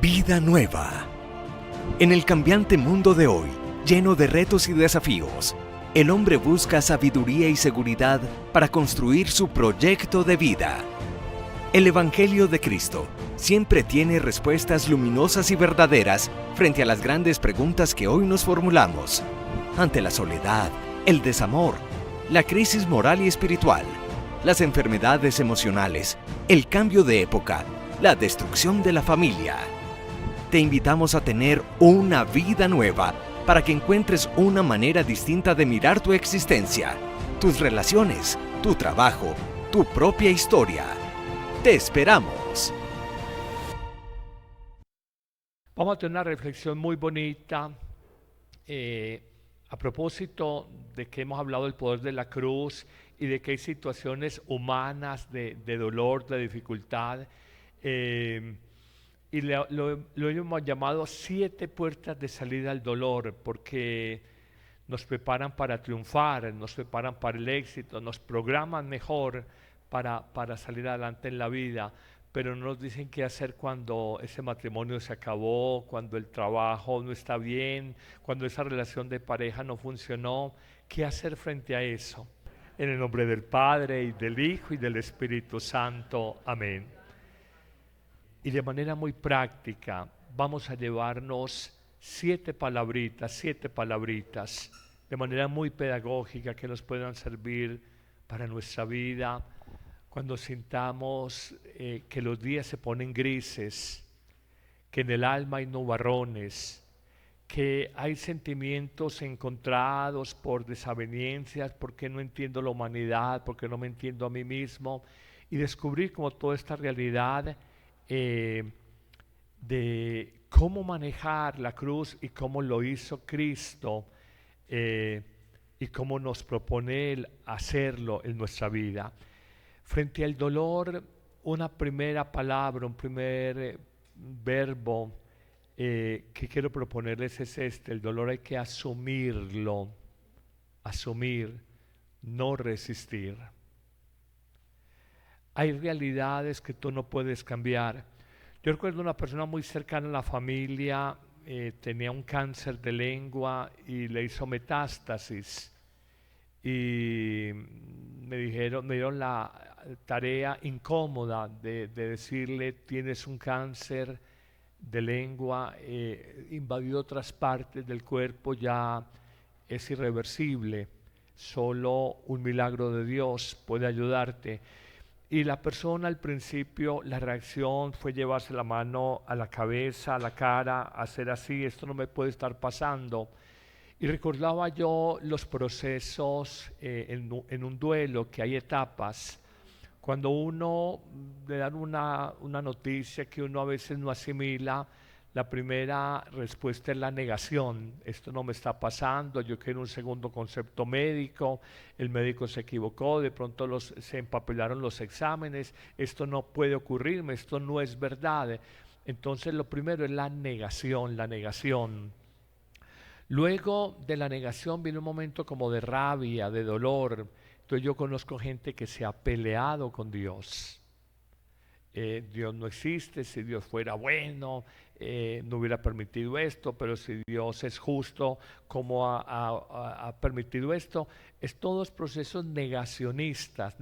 Vida nueva. En el cambiante mundo de hoy, lleno de retos y desafíos, el hombre busca sabiduría y seguridad para construir su proyecto de vida. El Evangelio de Cristo siempre tiene respuestas luminosas y verdaderas frente a las grandes preguntas que hoy nos formulamos. Ante la soledad, el desamor, la crisis moral y espiritual, las enfermedades emocionales, el cambio de época, la destrucción de la familia. Te invitamos a tener una vida nueva para que encuentres una manera distinta de mirar tu existencia, tus relaciones, tu trabajo, tu propia historia. Te esperamos. Vamos a tener una reflexión muy bonita a propósito de que hemos hablado del poder de la cruz y de que hay situaciones humanas de dolor, de dificultad. Y lo hemos llamado 7 puertas de salida al dolor, porque nos preparan para triunfar, nos preparan para el éxito, nos programan mejor para salir adelante en la vida, pero no nos dicen qué hacer cuando ese matrimonio se acabó, cuando el trabajo no está bien, cuando esa relación de pareja no funcionó, qué hacer frente a eso. En el nombre del Padre, y del Hijo, y del Espíritu Santo. Amén. Y de manera muy práctica vamos a llevarnos 7 palabritas, de manera muy pedagógica que nos puedan servir para nuestra vida. Cuando sintamos que los días se ponen grises, que en el alma hay nubarrones, que hay sentimientos encontrados por desavenencias, porque no entiendo la humanidad, porque no me entiendo a mí mismo, y descubrir como toda esta realidad de cómo manejar la cruz y cómo lo hizo Cristo y cómo nos propone Él hacerlo en nuestra vida. Frente al dolor, una primera palabra, un primer verbo que quiero proponerles es este: el dolor hay que asumirlo, asumir, no resistir. Hay realidades que tú no puedes cambiar. Yo recuerdo una persona muy cercana a la familia, tenía un cáncer de lengua y le hizo metástasis. Y me dieron la tarea incómoda de decirle: tienes un cáncer de lengua, invadió otras partes del cuerpo, ya es irreversible, solo un milagro de Dios puede ayudarte. Y la persona al principio, la reacción fue llevarse la mano a la cabeza, a la cara, hacer así: esto no me puede estar pasando. Y recordaba yo los procesos en un duelo, que hay etapas. Cuando uno le dan una noticia que uno a veces no asimila, la primera respuesta es la negación. Esto no me está pasando, yo quiero un segundo concepto médico, el médico se equivocó, de pronto se empapelaron los exámenes, esto no puede ocurrirme, esto no es verdad. Entonces lo primero es la negación, la negación. Luego de la negación viene un momento como de rabia, de dolor. Entonces yo conozco gente que se ha peleado con Dios. Dios no existe, si Dios fuera bueno, no hubiera permitido esto, pero si Dios es justo, ¿cómo ha permitido esto? Es todos procesos negacionistas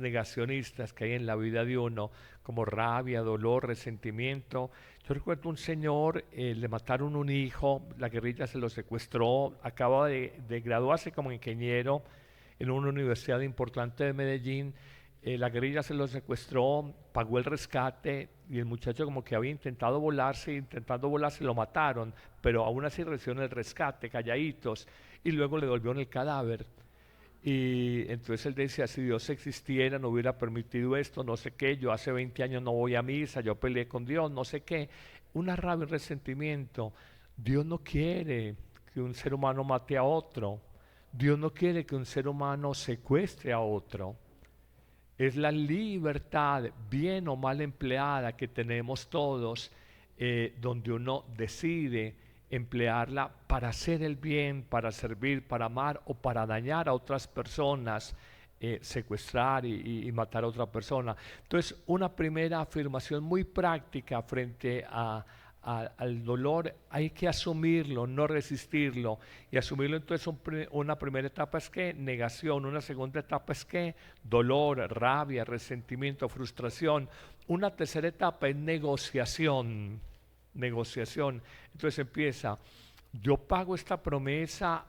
que hay en la vida de uno, como rabia, dolor, resentimiento. Yo recuerdo un señor, le mataron un hijo, la guerrilla se lo secuestró, acaba de graduarse como ingeniero en una universidad importante de Medellín. La guerrilla se lo secuestró, pagó el rescate y el muchacho como que había intentando volarse lo mataron, pero aún así recibieron el rescate, calladitos, y luego le devolvieron el cadáver. Y entonces él decía: si Dios existiera no hubiera permitido esto, no sé qué, yo hace 20 años no voy a misa, yo peleé con Dios, no sé qué. Una rabia, un resentimiento. Dios no quiere que un ser humano mate a otro. Dios no quiere que un ser humano secuestre a otro. Es la libertad, bien o mal empleada, que tenemos todos, donde uno decide emplearla para hacer el bien, para servir, para amar o para dañar a otras personas, secuestrar y matar a otra persona. Entonces, una primera afirmación muy práctica frente al dolor hay que asumirlo, no resistirlo. Y asumirlo entonces una primera etapa es que negación, una segunda etapa es que dolor, rabia, resentimiento, frustración. Una tercera etapa es negociación, negociación. Entonces empieza, yo pago esta promesa,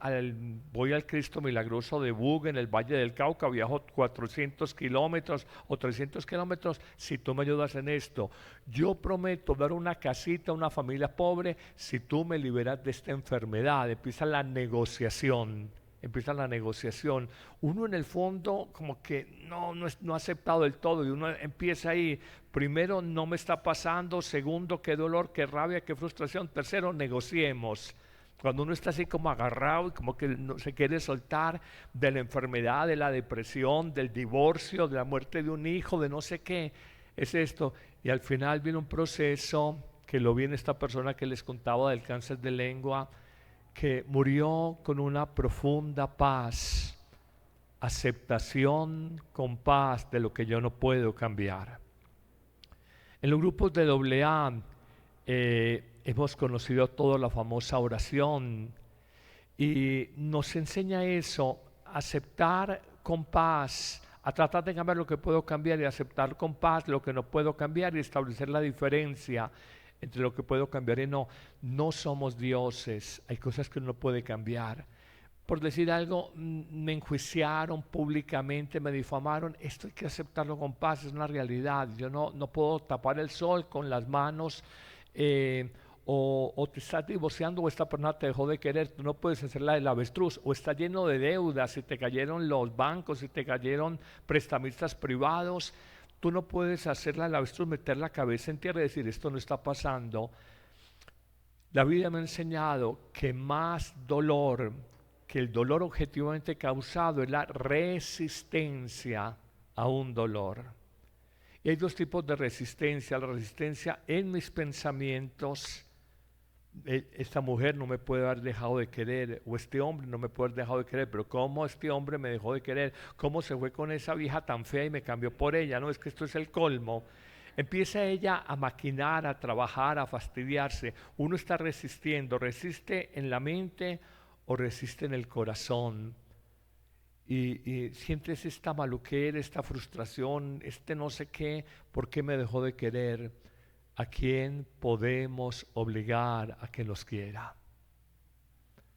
voy al Cristo Milagroso de Buga en el Valle del Cauca, viajo 400 kilómetros o 300 kilómetros si tú me ayudas en esto. Yo prometo dar una casita a una familia pobre si tú me liberas de esta enfermedad. Empieza la negociación. Empieza la negociación. Uno en el fondo como que no ha aceptado del todo y uno empieza ahí. Primero, no me está pasando. Segundo, qué dolor, qué rabia, qué frustración. Tercero, negociemos. Cuando uno está así como agarrado y como que no se quiere soltar de la enfermedad, de la depresión, del divorcio, de la muerte de un hijo, de no sé qué, es esto. Y al final viene un proceso que lo vi en esta persona que les contaba del cáncer de lengua, que murió con una profunda paz, aceptación con paz de lo que yo no puedo cambiar. En los grupos de AA hemos conocido toda la famosa oración y nos enseña eso, aceptar con paz, a tratar de cambiar lo que puedo cambiar y aceptar con paz lo que no puedo cambiar y establecer la diferencia entre lo que puedo cambiar y no. No somos dioses, hay cosas que uno puede cambiar. Por decir algo, me enjuiciaron públicamente, me difamaron, esto hay que aceptarlo con paz, es una realidad. Yo no puedo tapar el sol con las manos, o te estás divorciando o esta persona te dejó de querer, tú no puedes hacer la del avestruz, o está lleno de deudas, si te cayeron los bancos, si te cayeron prestamistas privados, tú no puedes hacer la del avestruz, meter la cabeza en tierra y decir esto no está pasando. La vida me ha enseñado que más dolor que el dolor objetivamente causado es la resistencia a un dolor. Y hay dos tipos de resistencia: la resistencia en mis pensamientos, esta mujer no me puede haber dejado de querer, o este hombre no me puede haber dejado de querer, pero ¿cómo este hombre me dejó de querer? ¿Cómo se fue con esa vieja tan fea y me cambió por ella? No, es que esto es el colmo. Empieza ella a maquinar, a trabajar, a fastidiarse. Uno está resistiendo, resiste en la mente o resiste en el corazón. Y sientes esta maluquera, esta frustración, no sé qué, ¿por qué me dejó de querer? ¿A quién podemos obligar a que nos quiera?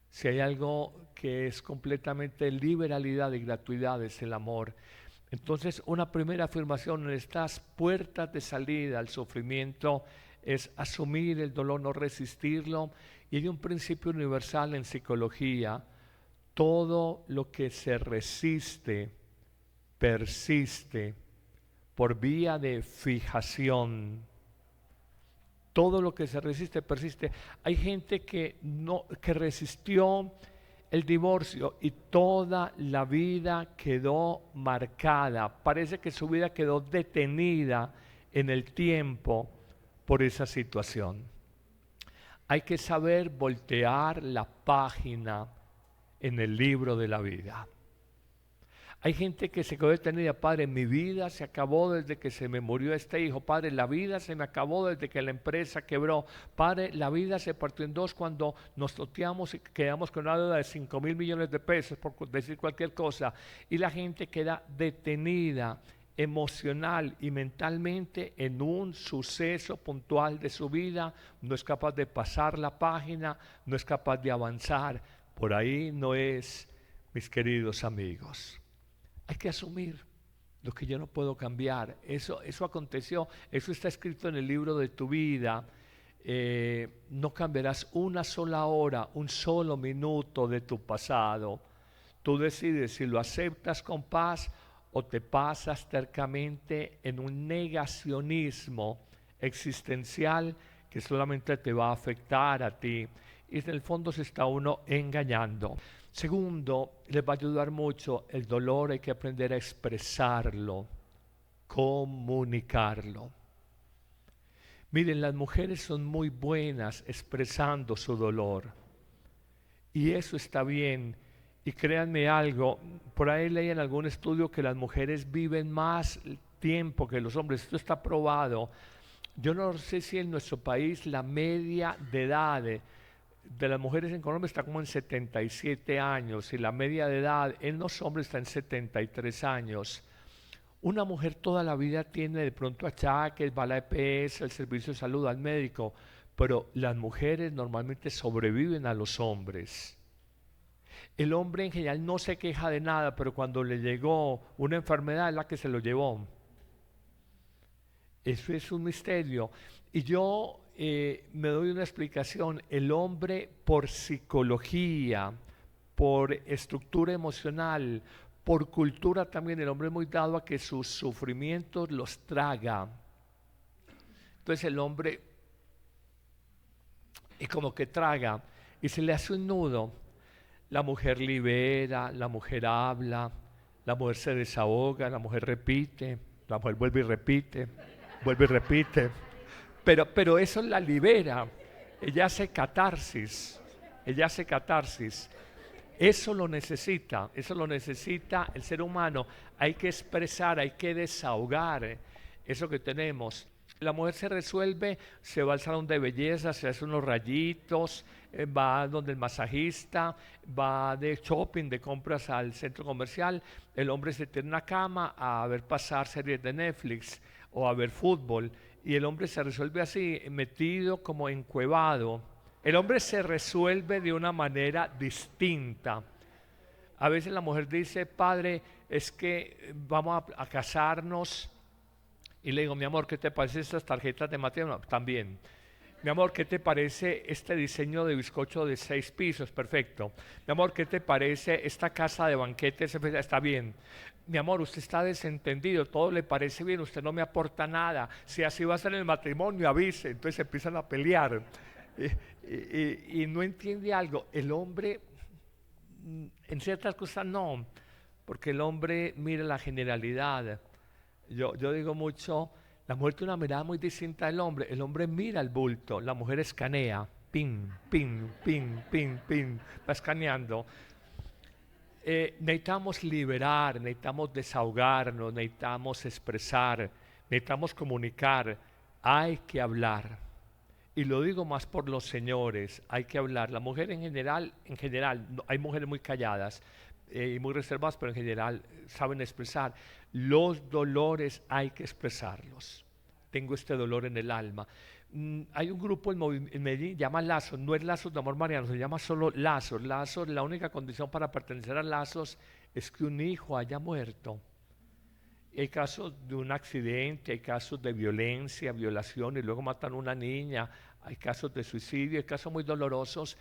Si hay algo que es completamente liberalidad y gratuidad, es el amor. Entonces, una primera afirmación en estas puertas de salida al sufrimiento es asumir el dolor, no resistirlo. Y hay un principio universal en psicología: todo lo que se resiste persiste por vía de fijación. Todo lo que se resiste persiste. Hay gente que resistió el divorcio y toda la vida quedó marcada. Parece que su vida quedó detenida en el tiempo por esa situación. Hay que saber voltear la página en el libro de la vida. Hay gente que se quedó detenida: Padre, mi vida se acabó desde que se me murió este hijo. Padre, la vida se me acabó desde que la empresa quebró. Padre, la vida se partió en dos cuando nos toteamos y quedamos con una deuda de 5,000 millones de pesos, por decir cualquier cosa. Y la gente queda detenida emocional y mentalmente en un suceso puntual de su vida. No es capaz de pasar la página, no es capaz de avanzar. Por ahí no es, mis queridos amigos. Hay que asumir lo que yo no puedo cambiar. Eso aconteció, eso está escrito en el libro de tu vida. No cambiarás una sola hora, un solo minuto de tu pasado. Tú decides si lo aceptas con paz o te pasas tercamente en un negacionismo existencial que solamente te va a afectar a ti. Y en el fondo se está uno engañando. Segundo, les va a ayudar mucho el dolor. Hay que aprender a expresarlo, comunicarlo. Miren, las mujeres son muy buenas expresando su dolor y eso está bien. Y créanme algo, por ahí leí en algún estudio que las mujeres viven más tiempo que los hombres. Esto está probado. Yo no sé si en nuestro país la media de edad de las mujeres en Colombia está como en 77 años y la media de edad en los hombres está en 73 años. Una mujer toda la vida tiene de pronto achaques, va a la EPS, el servicio de salud, al médico, pero las mujeres normalmente sobreviven a los hombres. El hombre en general no se queja de nada, pero cuando le llegó una enfermedad es la que se lo llevó. Eso es un misterio. Y yo me doy una explicación. El hombre por psicología, por estructura emocional, por cultura también, el hombre es muy dado a que sus sufrimientos los traga. Entonces el hombre es como que traga y se le hace un nudo. La mujer libera, la mujer habla, la mujer se desahoga, la mujer repite, la mujer vuelve y repite, vuelve y repite. Pero eso la libera. Ella hace catarsis. Ella hace catarsis. Eso lo necesita el ser humano. Hay que expresar, hay que desahogar eso que tenemos. La mujer se resuelve, se va al salón de belleza, se hace unos rayitos, va donde el masajista, va de shopping, de compras al centro comercial. El hombre se tiene una cama a ver pasar series de Netflix o a ver fútbol. Y el hombre se resuelve así, metido como encuevado. El hombre se resuelve de una manera distinta. A veces la mujer dice, padre, es que vamos a casarnos. Y le digo, mi amor, ¿qué te parece estas tarjetas de matrimonio? También. Mi amor, ¿qué te parece este diseño de bizcocho de 6 pisos? Perfecto. Mi amor, ¿qué te parece esta casa de banquetes? Está bien. Mi amor, usted está desentendido, todo le parece bien, usted no me aporta nada. Si así va a ser el matrimonio, avise. Entonces empiezan a pelear. Y no entiende algo. El hombre, en ciertas cosas no, porque el hombre mira la generalidad. Yo digo mucho, la mujer tiene una mirada muy distinta del hombre. El hombre mira el bulto, la mujer escanea, pin, pin, pin, pin, pin, va escaneando. Necesitamos liberar, necesitamos desahogarnos, necesitamos expresar, necesitamos comunicar. Hay que hablar. Y lo digo más por los señores, hay que hablar. La mujer en general, hay mujeres muy calladas y muy reservadas, pero en general saben expresar. Los dolores hay que expresarlos. Tengo este dolor en el alma. Hay un grupo en Medellín, llama Lazos, no es Lazos de Amor Mariano, se llama solo Lazos. Lazos, la única condición para pertenecer a Lazos es que un hijo haya muerto. Hay casos de un accidente, hay casos de violencia, violación y luego matan a una niña, hay casos de suicidio, hay casos muy dolorosos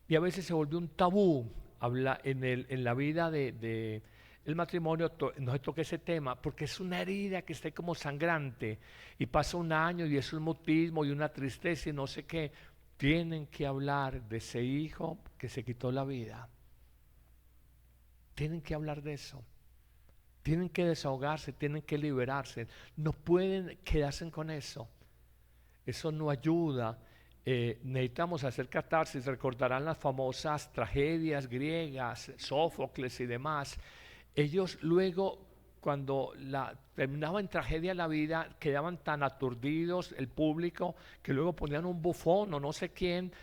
y a veces se vuelve un tabú. Habla en la vida de el matrimonio, no se toca ese tema porque es una herida que está como sangrante y pasa un año y es un mutismo y una tristeza y no sé qué. Tienen que hablar de ese hijo que se quitó la vida. Tienen que hablar de eso. Tienen que desahogarse, tienen que liberarse. No pueden quedarse con eso. Eso no ayuda. Necesitamos hacer catarsis. Recordarán las famosas tragedias griegas, Sófocles y demás. Ellos luego, cuando terminaba en tragedia la vida, quedaban tan aturdidos el público que luego ponían un bufón o no sé quién,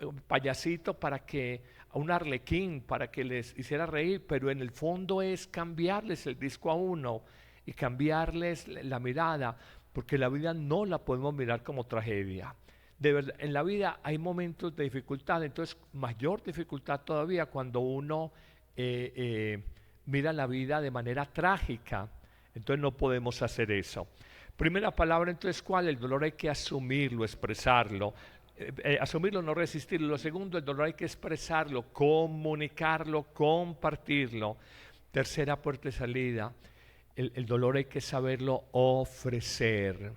un payasito a un arlequín para que les hiciera reír, pero en el fondo es cambiarles el disco a uno y cambiarles la mirada, porque la vida no la podemos mirar como tragedia. De verdad, en la vida hay momentos de dificultad, entonces mayor dificultad todavía cuando uno mira la vida de manera trágica. Entonces no podemos hacer eso. Primera palabra, entonces, ¿cuál? El dolor hay que asumirlo, expresarlo. Asumirlo, no resistirlo. Lo segundo, el dolor hay que expresarlo, comunicarlo, compartirlo. Tercera puerta de salida, el dolor hay que saberlo ofrecer.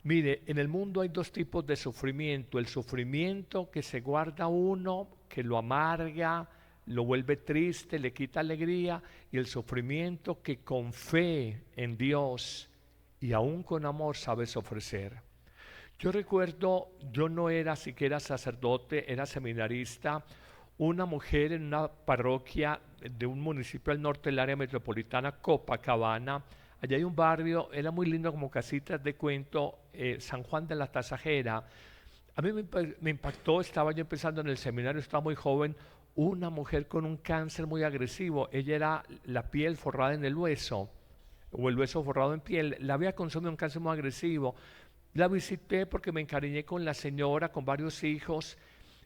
Mire, en el mundo hay 2 tipos de sufrimiento: el sufrimiento que se guarda uno, que lo amarga, lo vuelve triste, le quita alegría, y el sufrimiento que con fe en Dios y aún con amor sabes ofrecer. Yo recuerdo, yo no era siquiera sacerdote, era seminarista, una mujer en una parroquia de un municipio al norte del área metropolitana, Copacabana. Allá hay un barrio, era muy lindo, como casitas de cuento, San Juan de la Tasajera. A mí me impactó, estaba yo empezando en el seminario, estaba muy joven, una mujer con un cáncer muy agresivo. Ella era la piel forrada en el hueso, o el hueso forrado en piel. La había consumido un cáncer muy agresivo. La visité porque me encariñé con la señora, con varios hijos,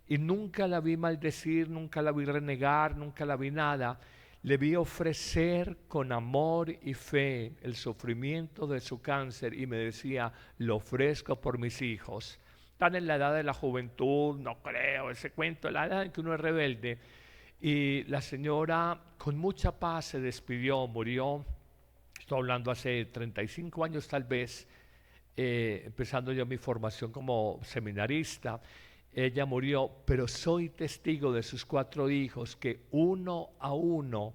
y nunca la vi maldecir, nunca la vi renegar, nunca la vi nada. Le vi ofrecer con amor y fe el sufrimiento de su cáncer y me decía, lo ofrezco por mis hijos. Están en la edad de la juventud, no creo, ese cuento, la edad en que uno es rebelde. Y la señora con mucha paz se despidió, murió. Estoy hablando hace 35 años tal vez, empezando yo mi formación como seminarista. Ella murió, pero soy testigo de sus 4 hijos que uno a uno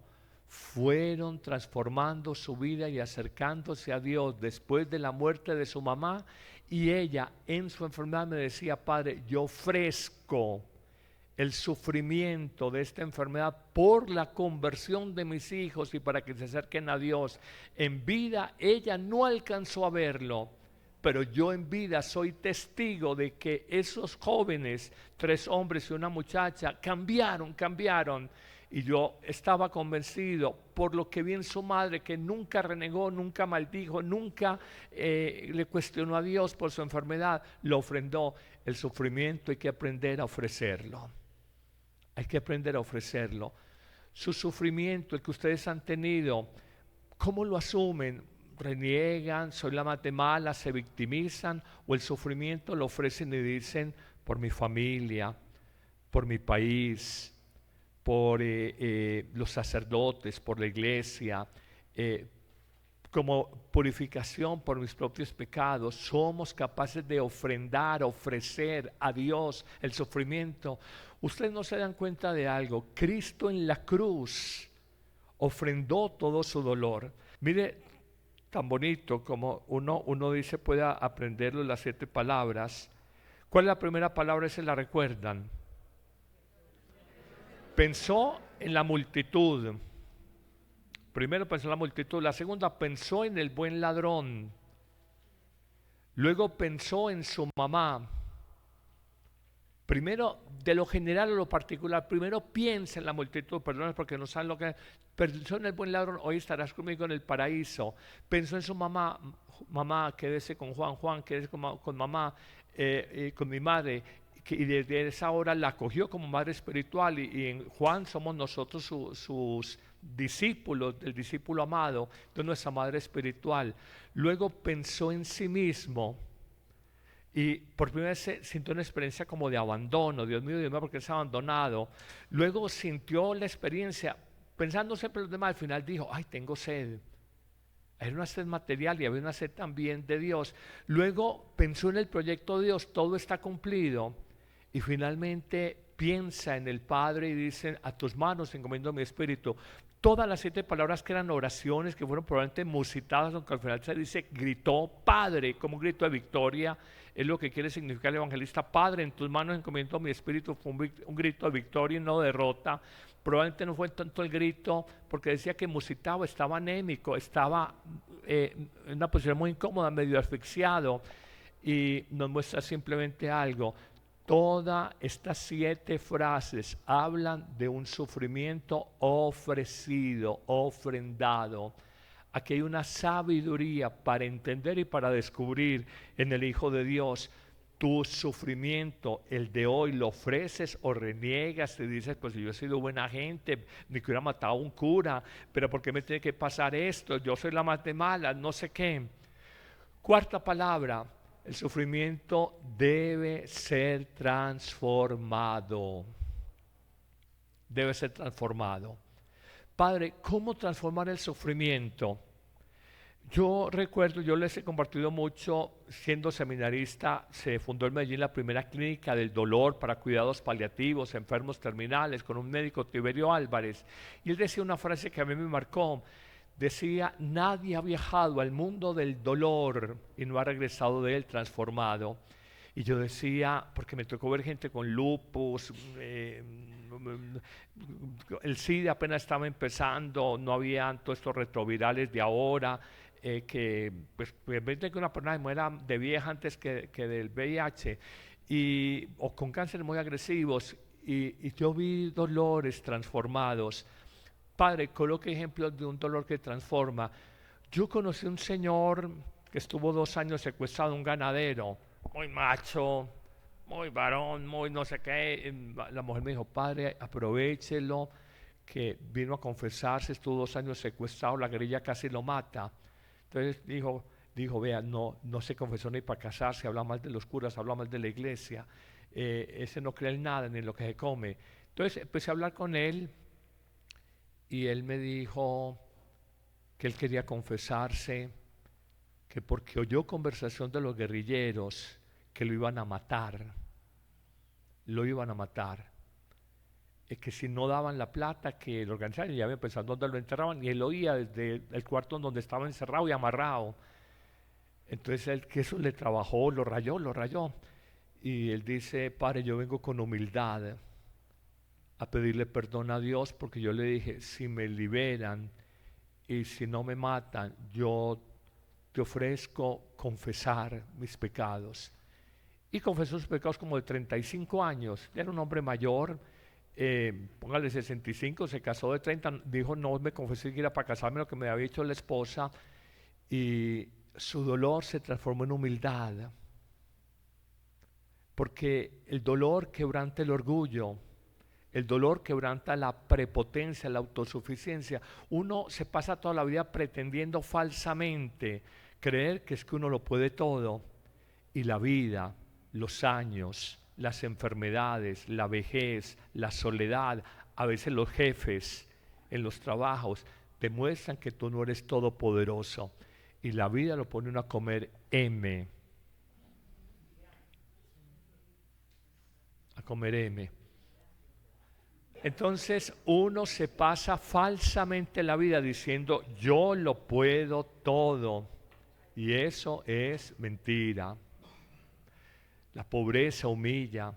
fueron transformando su vida y acercándose a Dios después de la muerte de su mamá. Y ella en su enfermedad me decía, Padre, yo ofrezco el sufrimiento de esta enfermedad por la conversión de mis hijos y para que se acerquen a Dios. En vida ella no alcanzó a verlo, pero yo en vida soy testigo de que esos jóvenes, 3 hombres y una muchacha, cambiaron. Y yo estaba convencido por lo que vi en su madre, que nunca renegó, nunca maldijo, nunca le cuestionó a Dios por su enfermedad, lo ofrendó. El sufrimiento hay que aprender a ofrecerlo. Hay que aprender a ofrecerlo. Su sufrimiento, el que ustedes han tenido, ¿cómo lo asumen? ¿Reniegan? ¿Soy la más de mala? ¿Se victimizan? ¿O el sufrimiento lo ofrecen y dicen, por mi familia, por mi país, por los sacerdotes, por la iglesia, como purificación por mis propios pecados? Somos capaces de ofrendar, ofrecer a Dios el sufrimiento. Ustedes no se dan cuenta de algo. Cristo en la cruz ofrendó todo su dolor. Mire, tan bonito como uno dice, pueda aprenderlo las 7 palabras. ¿Cuál es la primera palabra? ¿Se la recuerdan? Pensó en la multitud. Primero pensó en la multitud. La segunda, pensó en el buen ladrón. Luego pensó en su mamá. Primero, de lo general a lo particular, primero piensa en la multitud, perdón, porque no saben lo que es. Pensó en el buen ladrón, hoy estarás conmigo en el paraíso. Pensó en su mamá, mamá, quédese con Juan, quédese con mamá, con mi madre. Y desde esa hora la acogió como madre espiritual, y en Juan somos nosotros sus discípulos, el discípulo amado de nuestra madre espiritual. Luego pensó en sí mismo y por primera vez sintió una experiencia como de abandono. Dios mío, ¿por qué es abandonado? Luego sintió la experiencia, pensando siempre en los demás, al final dijo, ay, tengo sed. Era una sed material y había una sed también de Dios. Luego pensó en el proyecto de Dios, todo está cumplido. Y finalmente piensa en el Padre y dice, a tus manos encomiendo mi espíritu. Todas las 7 palabras que eran oraciones, que fueron probablemente musitadas, aunque al final se dice, gritó Padre, como un grito de victoria, es lo que quiere significar el evangelista. Padre, en tus manos encomiendo mi espíritu, fue un grito de victoria y no de derrota. Probablemente no fue tanto el grito, porque decía que musitaba, estaba anémico, estaba en una posición muy incómoda, medio asfixiado, y nos muestra simplemente algo. Todas estas 7 frases hablan de un sufrimiento ofrecido, ofrendado. Aquí hay una sabiduría para entender y para descubrir en el Hijo de Dios. Tu sufrimiento, el de hoy, lo ofreces o reniegas, te dices, pues yo he sido buena gente, ni que hubiera matado a un cura, pero ¿por qué me tiene que pasar esto? Yo soy la más de malas, no sé qué. 4ª palabra. El sufrimiento debe ser transformado. Debe ser transformado. Padre, ¿cómo transformar el sufrimiento? Yo recuerdo, yo les he compartido mucho, siendo seminarista, se fundó en Medellín la primera clínica del dolor para cuidados paliativos, enfermos terminales, con un médico, Tiberio Álvarez. Y él decía una frase que a mí me marcó. Decía, nadie ha viajado al mundo del dolor y no ha regresado de él transformado. Y yo decía, porque me tocó ver gente con lupus, el SIDA apenas estaba empezando, no había todos estos retrovirales de ahora, que pues en vez de que una persona muera de vieja antes que del VIH, o con cánceres muy agresivos, y yo vi dolores transformados. Padre, coloque ejemplos de un dolor que transforma. Yo conocí un señor que estuvo 2 años secuestrado, un ganadero, muy macho, muy varón, muy no sé qué. La mujer me dijo, padre, aprovéchelo, que vino a confesarse, estuvo 2 años secuestrado, la guerrilla casi lo mata. Entonces vea, no se confesó ni para casarse, habla mal de los curas, habla mal de la iglesia, ese no cree en nada, ni en lo que se come. Entonces empecé a hablar con él y él me dijo que él quería confesarse, que porque oyó conversación de los guerrilleros que lo iban a matar, que si no daban la plata que lo organizaban, ya había pensado dónde lo enterraban, y él oía desde el cuarto donde estaba encerrado y amarrado. Entonces él, que eso le trabajó, lo rayó. Y él dice, padre, yo vengo con humildad a pedirle perdón a Dios, porque yo le dije, si me liberan y si no me matan, yo te ofrezco confesar mis pecados. Y confesó sus pecados como de 35 años. Era un hombre mayor, póngale 65, se casó de 30, dijo, no me confesé que era para casarme, lo que me había dicho la esposa, y su dolor se transformó en humildad, porque el dolor quebranta el orgullo, el dolor quebranta la prepotencia, la autosuficiencia. Uno se pasa toda la vida pretendiendo falsamente creer que es que uno lo puede todo, y la vida, los años, las enfermedades, la vejez, la soledad, a veces los jefes en los trabajos, demuestran que tú no eres todopoderoso, y la vida lo pone uno a comer M. Entonces uno se pasa falsamente la vida diciendo yo lo puedo todo, y eso es mentira. La pobreza humilla,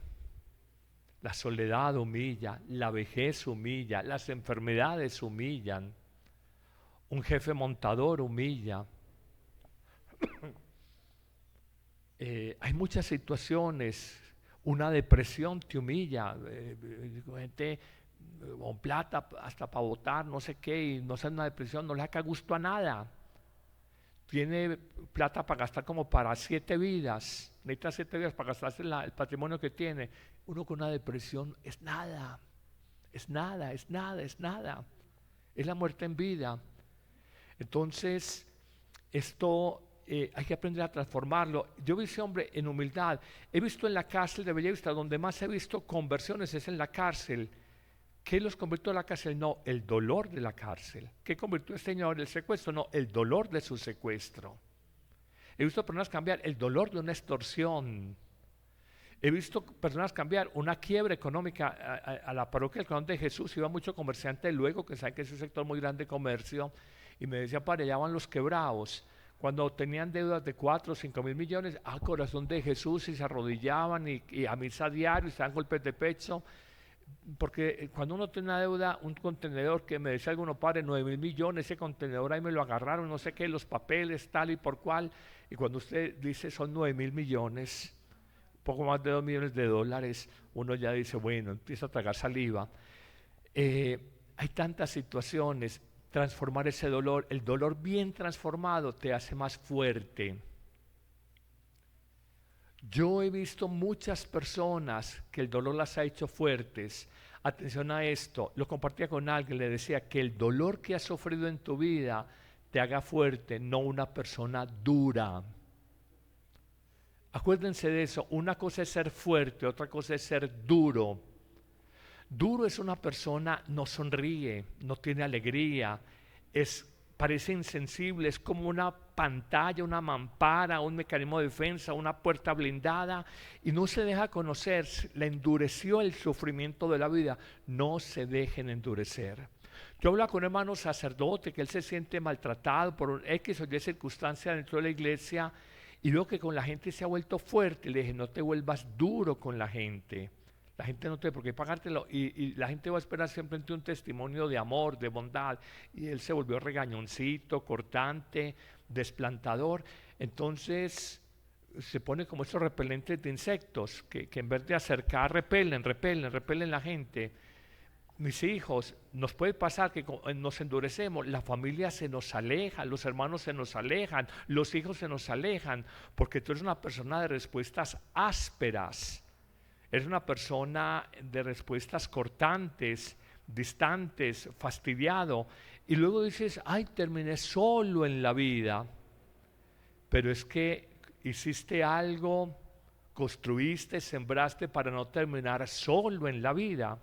la soledad humilla, la vejez humilla, las enfermedades humillan, un jefe montador humilla. Hay muchas situaciones. Una depresión te humilla, gente con plata hasta para votar, no sé qué, y no sea una depresión, no le saca gusto a nada. Tiene plata para gastar como para 7 vidas, necesita 7 vidas para gastarse el patrimonio que tiene. Uno con una depresión es nada, es la muerte en vida. Entonces, esto hay que aprender a transformarlo. Yo vi ese hombre en humildad. He visto en la cárcel de Bellavista, donde más he visto conversiones es en la cárcel. ¿Qué los convirtió a la cárcel? No, el dolor de la cárcel. ¿Qué convirtió este señor el secuestro? No, el dolor de su secuestro. He visto personas cambiar el dolor de una extorsión. He visto personas cambiar una quiebra económica a la parroquia del Corazón de Jesús. Iba mucho comerciante luego, que saben que es un sector muy grande de comercio, y me decía, padre, allá van los quebrados. Cuando tenían deudas de 4 o 5 mil millones, al Corazón de Jesús, y se arrodillaban y a misa diario, y se dan golpes de pecho. Porque cuando uno tiene una deuda, un contenedor que me decía alguno, padre, 9 mil millones, ese contenedor ahí me lo agarraron, no sé qué, los papeles, tal y por cual. Y cuando usted dice son 9 mil millones, poco más de 2 millones de dólares, uno ya dice, bueno, empieza a tragar saliva. Hay tantas situaciones. Transformar ese dolor, el dolor bien transformado te hace más fuerte. Yo he visto muchas personas que el dolor las ha hecho fuertes. Atención a esto, lo compartía con alguien, le decía que el dolor que has sufrido en tu vida te haga fuerte, no una persona dura. Acuérdense de eso, una cosa es ser fuerte, otra cosa es ser duro. Duro es una persona, no sonríe, no tiene alegría, parece insensible, es como una pantalla, una mampara, un mecanismo de defensa, una puerta blindada, y no se deja conocer. Le endureció el sufrimiento de la vida. No se dejen endurecer. Yo hablaba con un hermano sacerdote que él se siente maltratado por un X o Y circunstancia dentro de la iglesia, y veo que con la gente se ha vuelto fuerte. Le dije, no te vuelvas duro con la gente. La gente no tiene por qué pagártelo, y la gente va a esperar siempre un testimonio de amor, de bondad, y él se volvió regañoncito, cortante, desplantador. Entonces se pone como esos repelentes de insectos que en vez de acercar repelen la gente. Mis hijos, nos puede pasar que nos endurecemos, la familia se nos aleja, los hermanos se nos alejan, los hijos se nos alejan, porque tú eres una persona de respuestas ásperas, eres una persona de respuestas cortantes, distantes, fastidiado, y luego dices, ay, terminé solo en la vida. Pero es que hiciste algo, construiste, sembraste para no terminar solo en la vida.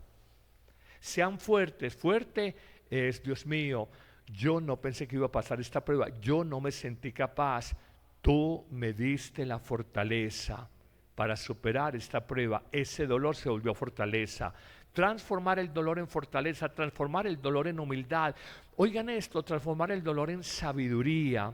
Sean fuertes. Fuerte es, Dios mío, yo no pensé que iba a pasar esta prueba, yo no me sentí capaz, tú me diste la fortaleza para superar esta prueba. Ese dolor se volvió fortaleza. Transformar el dolor en fortaleza, transformar el dolor en humildad. Oigan esto, transformar el dolor en sabiduría.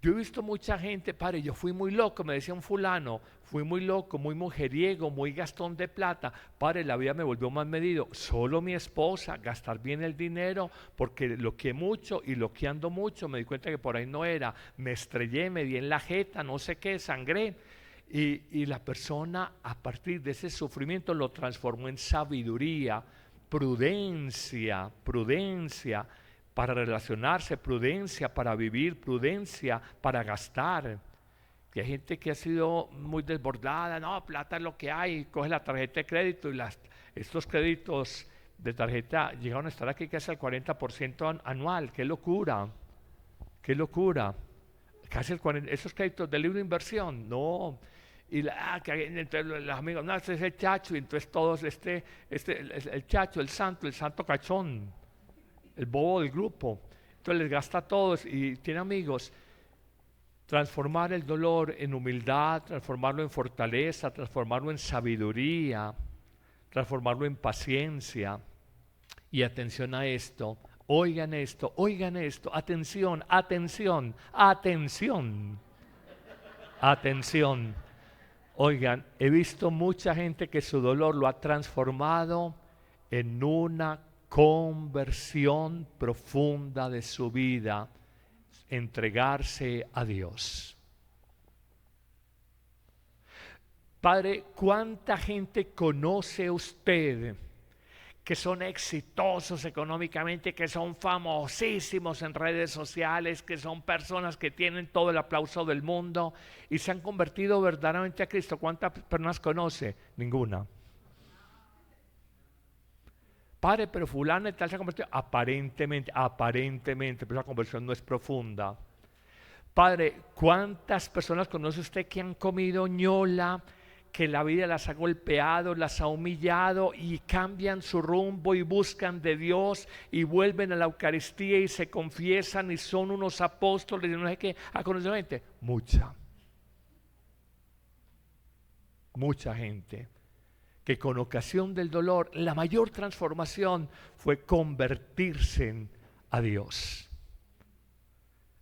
Yo he visto mucha gente, padre, yo fui muy loco, me decía un fulano, fui muy loco, muy mujeriego, muy gastón de plata. Padre, la vida me volvió más medido. Solo mi esposa, gastar bien el dinero, porque lo que mucho y lo que ando mucho, me di cuenta que por ahí no era. Me estrellé, me di en la jeta, no sé qué, sangré. Y la persona a partir de ese sufrimiento lo transformó en sabiduría, prudencia para relacionarse, prudencia para vivir, prudencia para gastar. Que hay gente que ha sido muy desbordada, no, plata es lo que hay, coge la tarjeta de crédito y estos créditos de tarjeta llegaron a estar aquí casi al 40% anual. ¡Qué locura! ¡Qué locura! Casi el 40%, esos créditos de libre inversión, no. Y entonces los amigos, no, este es el chacho, y entonces todos, el chacho, el santo cachón, el bobo del grupo, entonces les gasta a todos y tiene amigos. Transformar el dolor en humildad, transformarlo en fortaleza, transformarlo en sabiduría, transformarlo en paciencia. Y atención a esto, oigan esto, atención, atención. Oigan, he visto mucha gente que su dolor lo ha transformado en una conversión profunda de su vida, entregarse a Dios. Padre, ¿cuánta gente conoce usted que son exitosos económicamente, que son famosísimos en redes sociales, que son personas que tienen todo el aplauso del mundo y se han convertido verdaderamente a Cristo? ¿Cuántas personas conoce? Ninguna. Padre, pero fulano y tal se ha convertido. Aparentemente, pero la conversión no es profunda. Padre, ¿cuántas personas conoce usted que han comido ñola, que la vida las ha golpeado, las ha humillado y cambian su rumbo y buscan de Dios y vuelven a la Eucaristía y se confiesan y son unos apóstoles y no sé qué? ¿Ha conocido gente? Mucha gente que con ocasión del dolor la mayor transformación fue convertirse a Dios,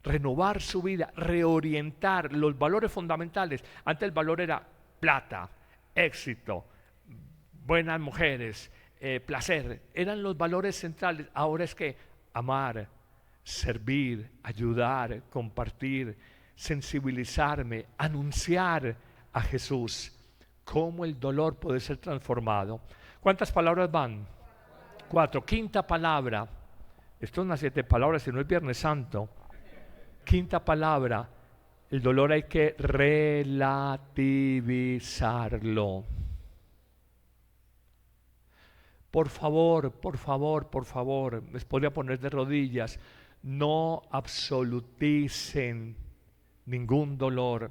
renovar su vida, reorientar los valores fundamentales. Antes el valor era plata, éxito, buenas mujeres, placer, eran los valores centrales. Ahora es que amar, servir, ayudar, compartir, sensibilizarme, anunciar a Jesús. ¿Cómo el dolor puede ser transformado? ¿Cuántas palabras van? 4. Quinta palabra. Esto es unas 7 palabras, si no es Viernes Santo. Quinta palabra. El dolor hay que relativizarlo. Por favor, me podría poner de rodillas. No absoluticen ningún dolor.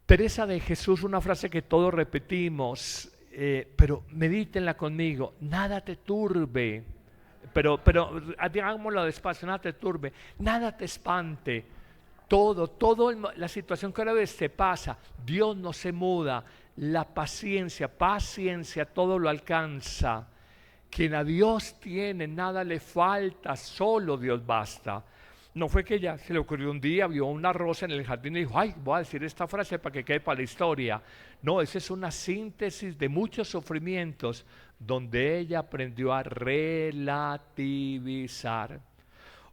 Teresa de Jesús, una frase que todos repetimos, pero medítenla conmigo: nada te turbe, pero digámoslo despacio, nada te turbe, nada te espante, todo la situación que ahora ves te pasa, Dios no se muda, la paciencia, todo lo alcanza. Quien a Dios tiene, nada le falta, solo Dios basta. No fue que ella se le ocurrió un día, vio una rosa en el jardín y dijo, ay, voy a decir esta frase para que quede para la historia. No, esa es una síntesis de muchos sufrimientos donde ella aprendió a relativizar.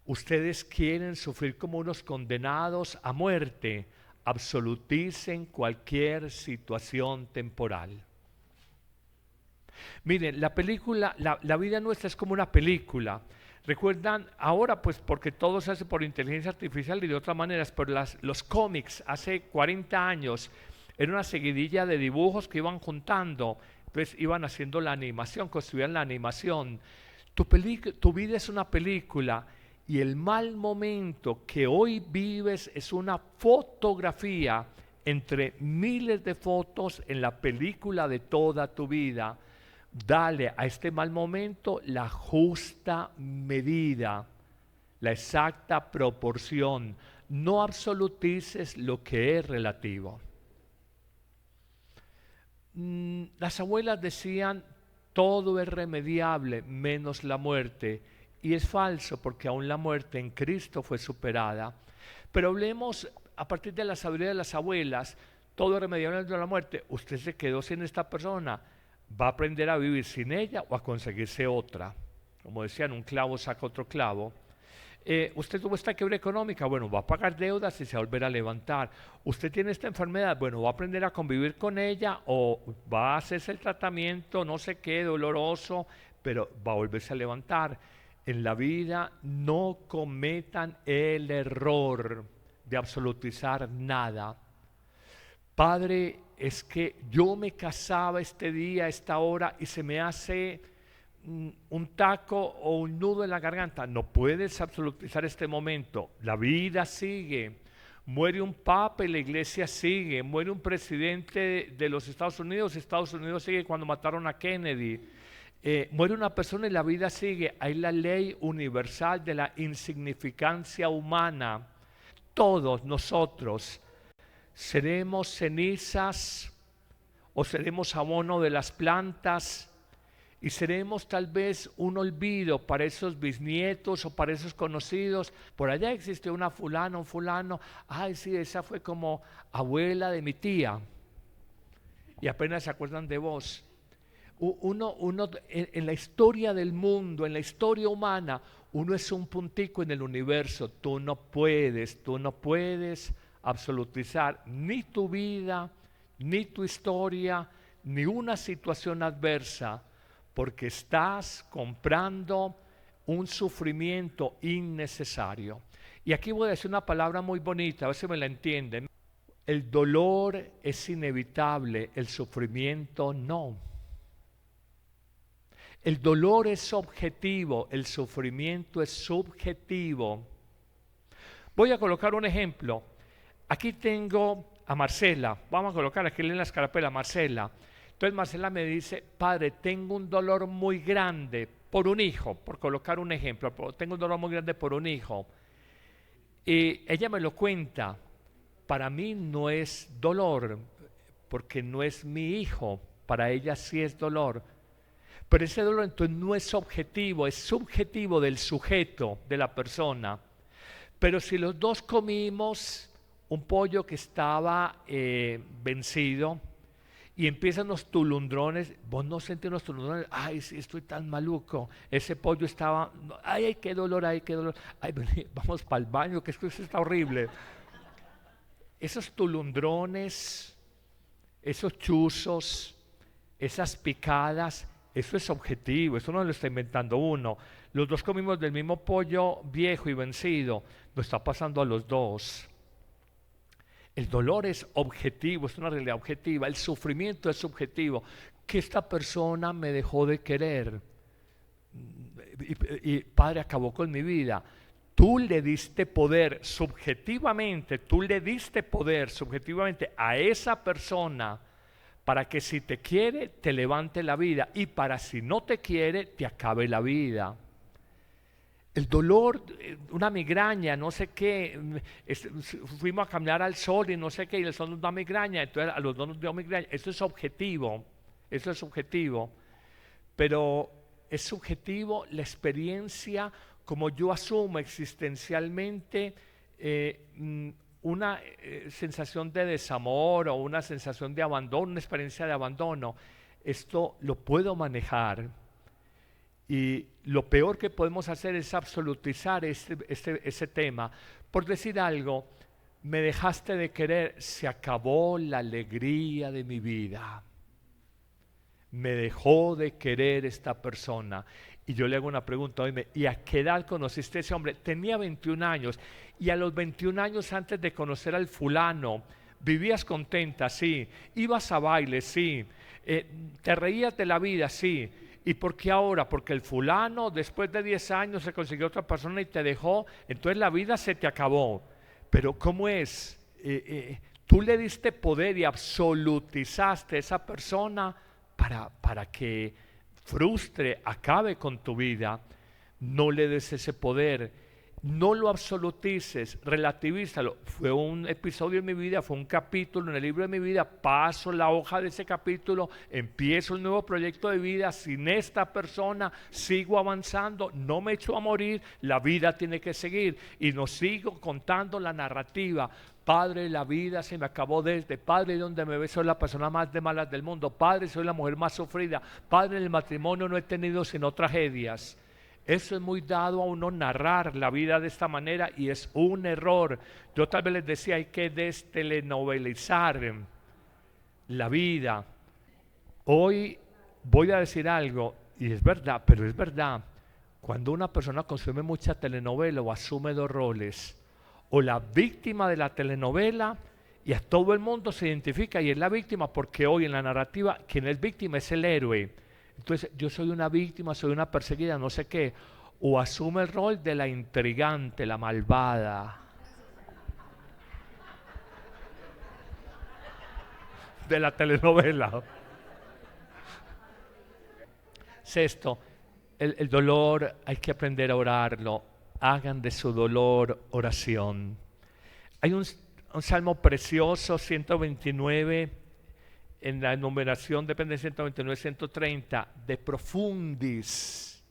Ustedes quieren sufrir como unos condenados a muerte. Absoluticen cualquier situación temporal. Miren, la película, la vida nuestra es como una película. Recuerdan, ahora pues porque todo se hace por inteligencia artificial y de otras maneras, pero los cómics hace 40 años era una seguidilla de dibujos que iban juntando, entonces iban haciendo la animación, construían la animación. Tu vida es una película y el mal momento que hoy vives es una fotografía entre miles de fotos en la película de toda tu vida. Dale a este mal momento la justa medida, la exacta proporción. No absolutices lo que es relativo. Las abuelas decían, todo es remediable menos la muerte. Y es falso, porque aún la muerte en Cristo fue superada. Pero hablemos a partir de la sabiduría de las abuelas, todo es remediable menos la muerte. Usted se quedó sin esta persona, va a aprender a vivir sin ella o a conseguirse otra. Como decían, un clavo saca otro clavo. Usted tuvo esta quiebra económica, bueno, va a pagar deudas y se va a volver a levantar. Usted tiene esta enfermedad, bueno, va a aprender a convivir con ella o va a hacerse el tratamiento, no sé qué, doloroso, pero va a volverse a levantar. En la vida no cometan el error de absolutizar nada. Padre, es que yo me casaba este día, a esta hora, y se me hace un taco o un nudo en la garganta. No puedes absolutizar este momento. La vida sigue. Muere un papa y la iglesia sigue. Muere un presidente de los Estados Unidos sigue cuando mataron a Kennedy. Muere una persona y la vida sigue. Hay la ley universal de la insignificancia humana. Todos nosotros seremos cenizas o seremos abono de las plantas y seremos tal vez un olvido para esos bisnietos o para esos conocidos. Por allá existió una fulana, un fulano, ay sí, esa fue como abuela de mi tía y apenas se acuerdan de vos. Uno en la historia del mundo, en la historia humana, uno es un puntico en el universo. Tú no puedes absolutizar ni tu vida, ni tu historia, ni una situación adversa, porque estás comprando un sufrimiento innecesario. Y aquí voy a decir una palabra muy bonita, a ver si me la entienden. El dolor es inevitable, el sufrimiento no. El dolor es objetivo, el sufrimiento es subjetivo. Voy a colocar un ejemplo. Aquí tengo a Marcela, vamos a colocar aquí en la escarapela, Marcela. Entonces Marcela me dice, padre, tengo un dolor muy grande por un hijo, por colocar un ejemplo, tengo un dolor muy grande por un hijo. Y ella me lo cuenta, para mí no es dolor, porque no es mi hijo, para ella sí es dolor. Pero ese dolor entonces no es objetivo, es subjetivo del sujeto, de la persona. Pero si los dos comimos un pollo que estaba vencido y empiezan los tulundrones, vos no sentís los tulundrones, ay, sí, estoy tan maluco, ese pollo estaba, ay, qué dolor, ay, vení, vamos para el baño, que esto está horrible. Esos tulundrones, esos chuzos, esas picadas, eso es objetivo, eso no lo está inventando uno. Los dos comimos del mismo pollo viejo y vencido, lo está pasando a los dos. El dolor es objetivo, es una realidad objetiva. El sufrimiento es subjetivo. Que esta persona me dejó de querer y padre, acabó con mi vida. Tú le diste poder subjetivamente, a esa persona para que si te quiere te levante la vida y para si no te quiere te acabe la vida. El dolor, una migraña, no sé qué, fuimos a caminar al sol y no sé qué, y el sol nos da migraña, entonces a los dos nos dio migraña. Eso es objetivo, pero es subjetivo la experiencia como yo asumo existencialmente una sensación de desamor o una sensación de abandono, una experiencia de abandono. Esto lo puedo manejar Y lo peor que podemos hacer es absolutizar ese tema. Por decir algo, me dejaste de querer, se acabó la alegría de mi vida. Me dejó de querer esta persona. Y yo le hago una pregunta, oye, ¿y a qué edad conociste a ese hombre? Tenía 21 años. Y a los 21 años antes de conocer al fulano, vivías contenta, sí. Ibas a bailes, sí. Te reías de la vida, sí. ¿Y por qué ahora? Porque el fulano después de 10 años se consiguió otra persona y te dejó, entonces la vida se te acabó. Pero ¿cómo es? Tú le diste poder y absolutizaste a esa persona para que frustre, acabe con tu vida. No le des ese poder. No lo absolutices, relativízalo. Fue un episodio en mi vida, fue un capítulo en el libro de mi vida. Paso la hoja de ese capítulo, empiezo el nuevo proyecto de vida. Sin esta persona sigo avanzando, no me echo a morir, la vida tiene que seguir. Y no sigo contando la narrativa. Padre, la vida se me acabó desde. Padre, donde me ves soy la persona más de malas del mundo. Padre, soy la mujer más sufrida. Padre, en el matrimonio no he tenido sino tragedias. Eso es muy dado a uno narrar la vida de esta manera y es un error. Yo tal vez les decía, hay que destelenovelizar la vida. Hoy voy a decir algo, y es verdad, pero es verdad. Cuando una persona consume mucha telenovela o asume dos roles, o la víctima de la telenovela, y a todo el mundo se identifica y es la víctima, porque hoy en la narrativa quien es víctima es el héroe. Entonces yo soy una víctima, soy una perseguida, no sé qué. O asume el rol de la intrigante, la malvada, de la telenovela. Sexto, el dolor hay que aprender a orarlo. Hagan de su dolor oración. Hay un salmo precioso, 129, en la enumeración depende de 129, 130, de profundis.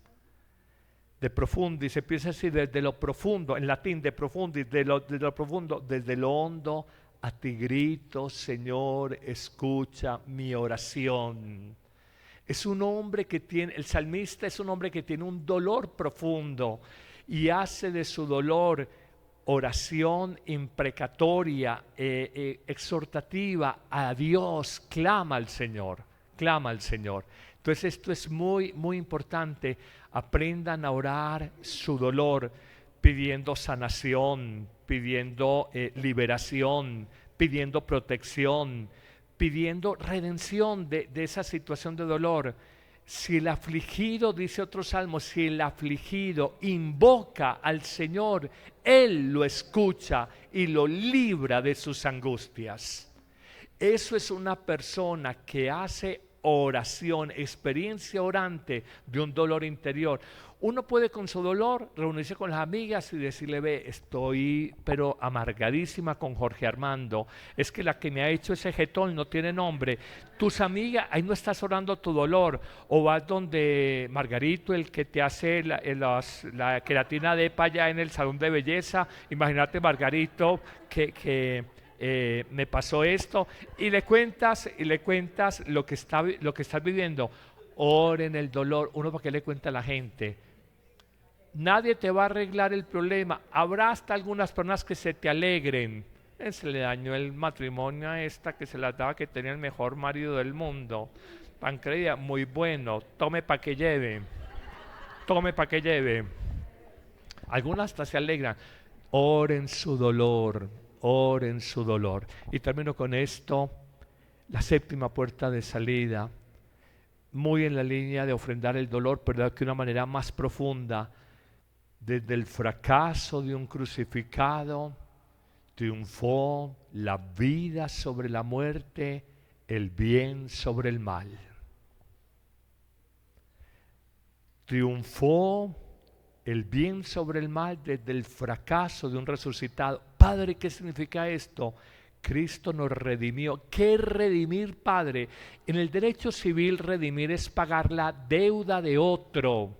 De profundis, empieza así, desde lo profundo, en latín, de profundis, de lo profundo, desde lo hondo, a ti grito, Señor, escucha mi oración. Es un hombre que tiene, el salmista es un hombre que tiene un dolor profundo y hace de su dolor oración imprecatoria, exhortativa a Dios, clama al Señor, clama al Señor. Entonces esto es muy, muy importante. Aprendan a orar su dolor, pidiendo sanación, pidiendo liberación, pidiendo protección, pidiendo redención de esa situación de dolor. Si el afligido, dice otro salmo, si el afligido invoca al Señor, Él lo escucha y lo libra de sus angustias. Eso es una persona que hace oración, experiencia orante de un dolor interior. Uno puede con su dolor reunirse con las amigas y decirle, ve, estoy pero amargadísima con Jorge Armando, es que la que me ha hecho ese jetón no tiene nombre. Tus amigas, ahí no estás orando tu dolor. O vas donde Margarito, el que te hace la queratina de allá en el salón de belleza. Imagínate Margarito que me pasó esto, y le cuentas lo que estás viviendo. Oren el dolor. Uno, ¿para qué le cuenta a la gente? Nadie te va a arreglar el problema. Habrá hasta algunas personas que se te alegren. Se le dañó el matrimonio a esta que se las daba, que tenía el mejor marido del mundo. Tan creída, muy bueno, tome para que lleve. Tome para que lleve. Algunas hasta se alegran. Oren su dolor. Oren su dolor. Y termino con esto, la séptima puerta de salida, muy en la línea de ofrendar el dolor, pero de una manera más profunda. Desde el fracaso de un crucificado, triunfó la vida sobre la muerte, el bien sobre el mal. Triunfó el bien sobre el mal desde el fracaso de un resucitado. Padre, ¿qué significa esto? Cristo nos redimió. ¿Qué es redimir, Padre? En el derecho civil, redimir es pagar la deuda de otro.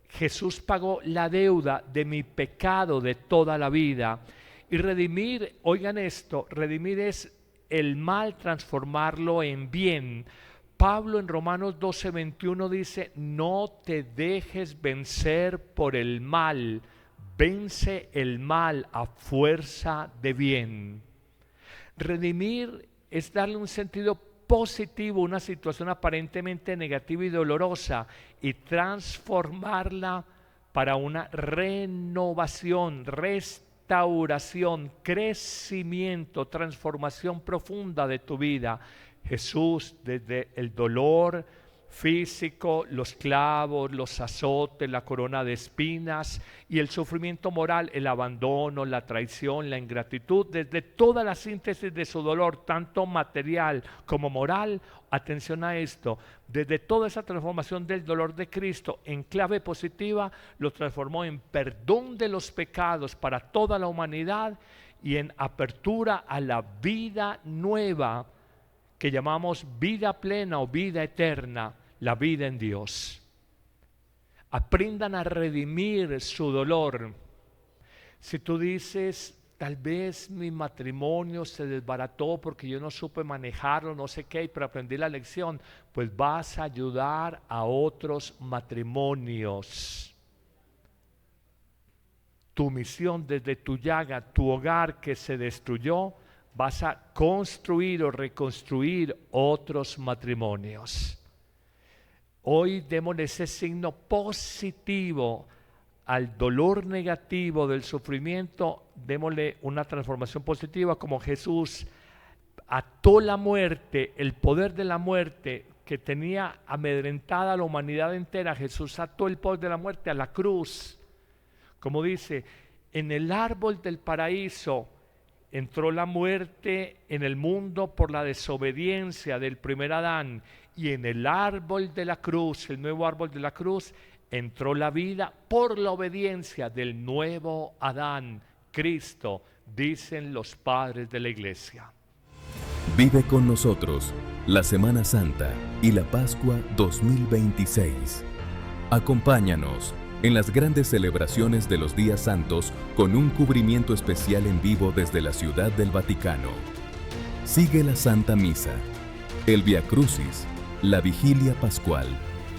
Jesús pagó la deuda de mi pecado de toda la vida. Y redimir, oigan esto, redimir es el mal transformarlo en bien. Pablo en Romanos 12:21 dice, no te dejes vencer por el mal, vence el mal a fuerza de bien. Redimir es darle un sentido positivo a una situación aparentemente negativa y dolorosa y transformarla para una renovación, restauración, crecimiento, transformación profunda de tu vida. Jesús, desde el dolor físico, los clavos, los azotes, la corona de espinas y el sufrimiento moral, el abandono, la traición, la ingratitud, desde toda la síntesis de su dolor, tanto material como moral, atención a esto, desde toda esa transformación del dolor de Cristo en clave positiva, lo transformó en perdón de los pecados para toda la humanidad y en apertura a la vida nueva que llamamos vida plena o vida eterna, la vida en Dios. Aprendan a redimir su dolor. Si tú dices, tal vez mi matrimonio se desbarató porque yo no supe manejarlo, no sé qué, pero aprendí la lección, pues vas a ayudar a otros matrimonios. Tu misión desde tu llaga, tu hogar que se destruyó, vas a construir o reconstruir otros matrimonios. Hoy démosle ese signo positivo al dolor negativo del sufrimiento, démosle una transformación positiva como Jesús ató la muerte, el poder de la muerte que tenía amedrentada a la humanidad entera. Jesús ató el poder de la muerte a la cruz. Como dice, en el árbol del paraíso entró la muerte en el mundo por la desobediencia del primer Adán, y en el árbol de la cruz, el nuevo árbol de la cruz, entró la vida por la obediencia del nuevo Adán, Cristo, dicen los padres de la Iglesia. Vive con nosotros la Semana Santa y la Pascua 2026. Acompáñanos en las grandes celebraciones de los días santos con un cubrimiento especial en vivo desde la Ciudad del Vaticano. Sigue la Santa Misa, el Vía Crucis, la Vigilia Pascual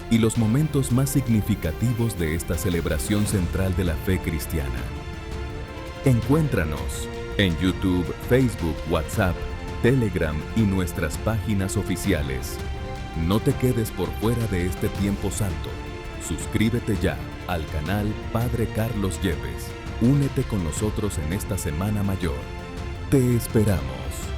y los momentos más significativos de esta celebración central de la fe cristiana. Encuéntranos en YouTube, Facebook, WhatsApp, Telegram y nuestras páginas oficiales. No te quedes por fuera de este tiempo santo. Suscríbete ya al canal Padre Carlos Yepes. Únete con nosotros en esta Semana Mayor. Te esperamos.